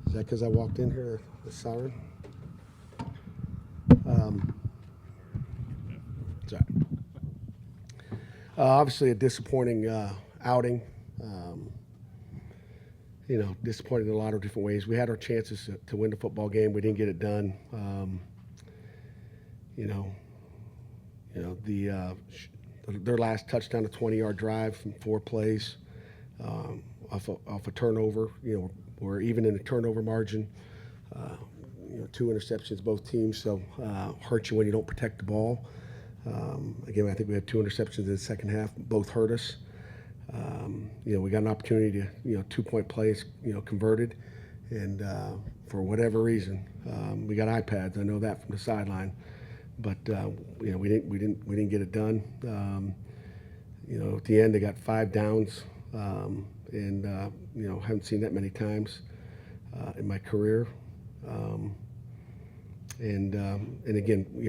Is that because I walked in here, the siren? Sorry. Obviously, a disappointing outing. Disappointed in a lot of different ways. We had our chances to win the football game. We didn't get it done. Their last touchdown, a 20-yard drive from 4 plays off a turnover. We're even in the turnover margin. 2 interceptions, both teams, so hurt you when you don't protect the ball. Again, I think we had 2 interceptions in the second half. Both hurt us. We got an opportunity to, 2-point plays, converted, and for whatever reason, we got iPads. I know that from the sideline, but we didn't get it done. At the end, they got 5 downs, and haven't seen that many times in my career. And again, we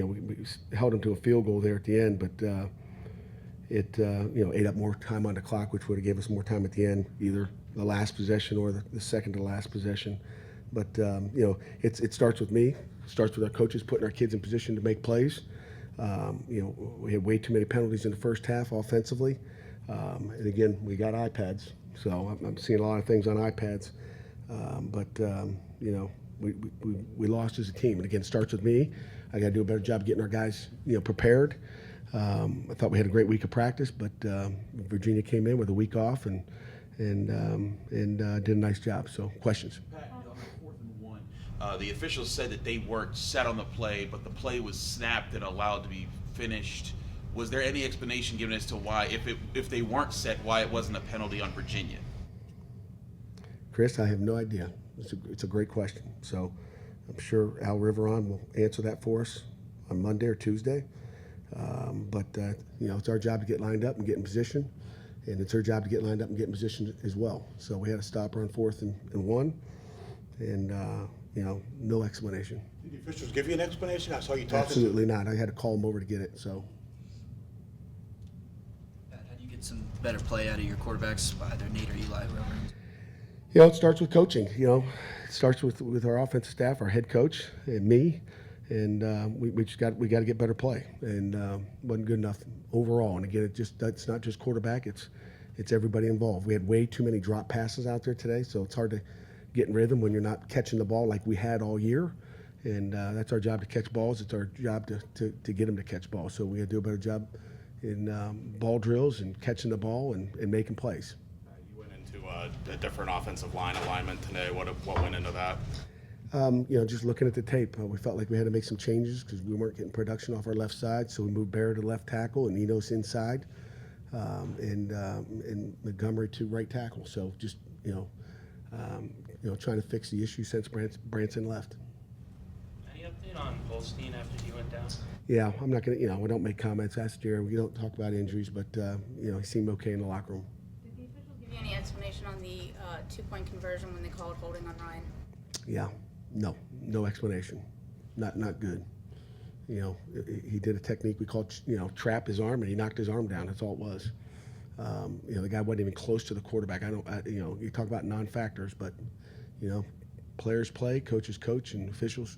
held them to a field goal there at the end, but it ate up more time on the clock, which would have gave us more time at the end, either the last possession or the second to last possession. But it starts with me. It starts with our coaches putting our kids in position to make plays. We had way too many penalties in the first half offensively, and again, we got iPads, so I'm seeing a lot of things on iPads. We lost as a team, and again, it starts with me. I got to do a better job getting our guys, prepared. I thought we had a great week of practice, but Virginia came in with a week off and did a nice job. So, questions? Pat, on the 4th and 1, the officials said that they weren't set on the play, but the play was snapped and allowed to be finished. Was there any explanation given as to why, if they weren't set, why it wasn't a penalty on Virginia? Chris, I have no idea. It's a great question. So, I'm sure Al Riveron will answer that for us on Monday or Tuesday. It's our job to get lined up and get in position, and it's her job to get lined up and get in position as well. So we had a stopper on 4th and 1, and no explanation. Did the officials give you an explanation? I saw you talking. Absolutely not. I had to call them over to get it. So. How do you get some better play out of your quarterbacks, either Nate or Eli, whoever? It starts with coaching. It starts with our offensive staff, our head coach, and me. And we got to get better play, and wasn't good enough overall. And again, it's not just quarterback; it's everybody involved. We had way too many drop passes out there today, so it's hard to get in rhythm when you're not catching the ball like we had all year. And that's our job to catch balls. It's our job to get them to catch balls. So we got to do a better job in ball drills and catching the ball and making plays. You went into a different offensive line alignment today. What went into that? Just looking at the tape, we felt like we had to make some changes because we weren't getting production off our left side. So we moved Barrett to left tackle and Enos inside, and Montgomery to right tackle. So just trying to fix the issue since Branson left. Any update on Holstein after he went down? Yeah, I'm not gonna. We don't make comments. Ask Jared. We don't talk about injuries, but he seemed okay in the locker room. Did the officials give you any explanation on the 2-point conversion when they called holding on Ryan? Yeah. No explanation. Not good. He did a technique we called, trap his arm, and he knocked his arm down. That's all it was. The guy wasn't even close to the quarterback. You talk about non-factors, but, players play, coaches coach, and officials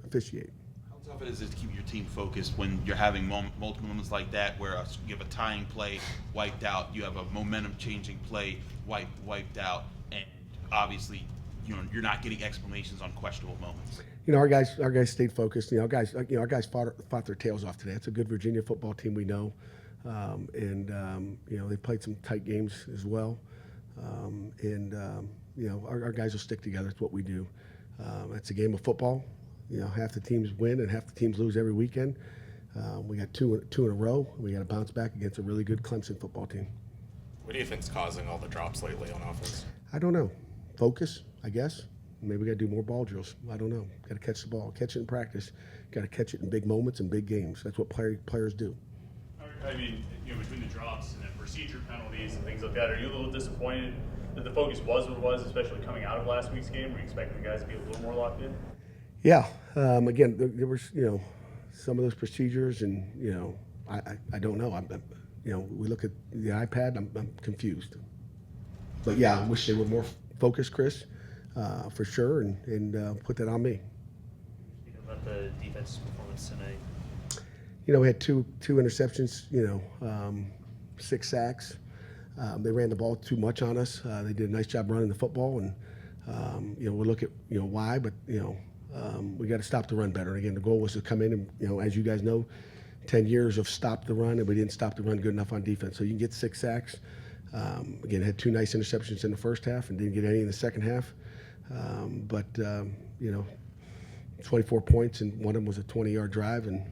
officiate. How tough is it to keep your team focused when you're having multiple moments like that where you have a tying play wiped out, you have a momentum-changing play wiped out, and obviously you're not getting explanations on questionable moments. Our guys stayed focused. Our guys fought their tails off today. It's a good Virginia football team, we know, and they played some tight games as well. Our guys will stick together. It's what we do. It's a game of football. Half the teams win and half the teams lose every weekend. We got two in a row. We got to bounce back against a really good Clemson football team. What do you think's causing all the drops lately on offense? I don't know. Focus, I guess. Maybe we got to do more ball drills. I don't know. Got to catch the ball, catch it in practice. Got to catch it in big moments and big games. That's what players do. I mean, between the drops and then procedure penalties and things like that, are you a little disappointed that the focus was what it was, especially coming out of last week's game? Were you expecting the guys to be a little more locked in? Yeah. Again, there was, some of those procedures, and I don't know. We look at the iPad. I'm confused. But yeah, I wish they were more focused, Chris. for sure, and put that on me. Speaking about the defense performance tonight, We had two interceptions, 6 sacks. They ran the ball too much on us. They did a nice job running the football, and we'll look at why, but we got to stop the run better. And again, the goal was to come in and as you guys know, 10 years of stop the run, and we didn't stop the run good enough on defense. So you can get 6 sacks. Again, had 2 nice interceptions in the first half and didn't get any in the second half. But 24 points, and one of them was a 20-yard drive, and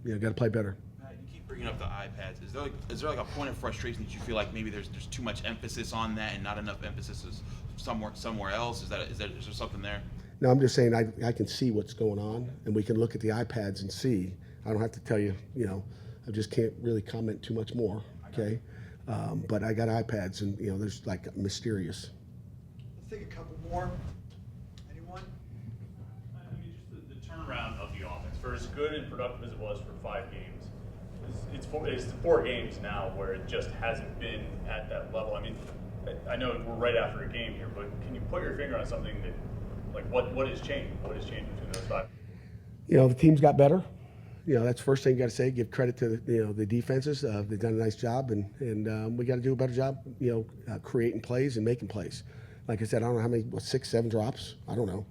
got to play better. Matt, you keep bringing up the iPads. Is there like a point of frustration that you feel like maybe there's too much emphasis on that and not enough emphasis somewhere else? Is there something there? No, I'm just saying I can see what's going on, and we can look at the iPads and see. I don't have to tell you, I just can't really comment too much more, okay? But I got iPads, and, there's like mysterious. Let's take a couple more. Anyone? I mean, just the turnaround of the offense, for as good and productive as it was for 5 games, it's 4 games now where it just hasn't been at that level. I mean, I know we're right after a game here, but can you put your finger on something that, like, what has changed? What has changed between those 5? The team's got better. That's the first thing you got to say. Give credit to the defenses. They've done a nice job, and we got to do a better job, creating plays and making plays. Like I said, I don't know how many, 6, 7 drops. I don't know.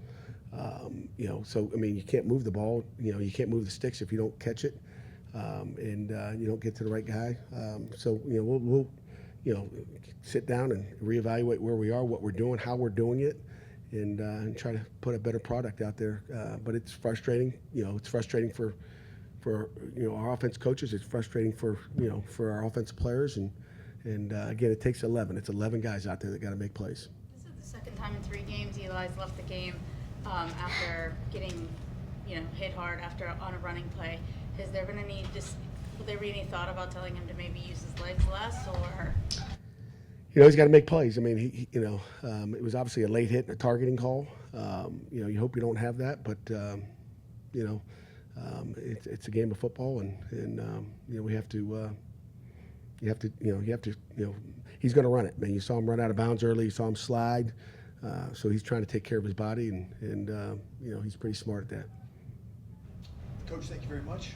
So I mean, you can't move the ball. You can't move the sticks if you don't catch it, and you don't get to the right guy. So we'll sit down and reevaluate where we are, what we're doing, how we're doing it, and try to put a better product out there. But it's frustrating. It's frustrating for our offense coaches. It's frustrating for our offensive players, and again, it takes 11. It's 11 guys out there that got to make plays. This is the second time in 3 games Eli's left the game after getting hit hard on a running play. Is there going to will there be any thought about telling him to maybe use his legs less, or? He's got to make plays. I mean, it was obviously a late hit and a targeting call. You hope you don't have that, but it's a game of football, and we have to. He's going to run it. Man, you saw him run out of bounds early. You saw him slide. So he's trying to take care of his body, and he's pretty smart at that. Coach, thank you very much.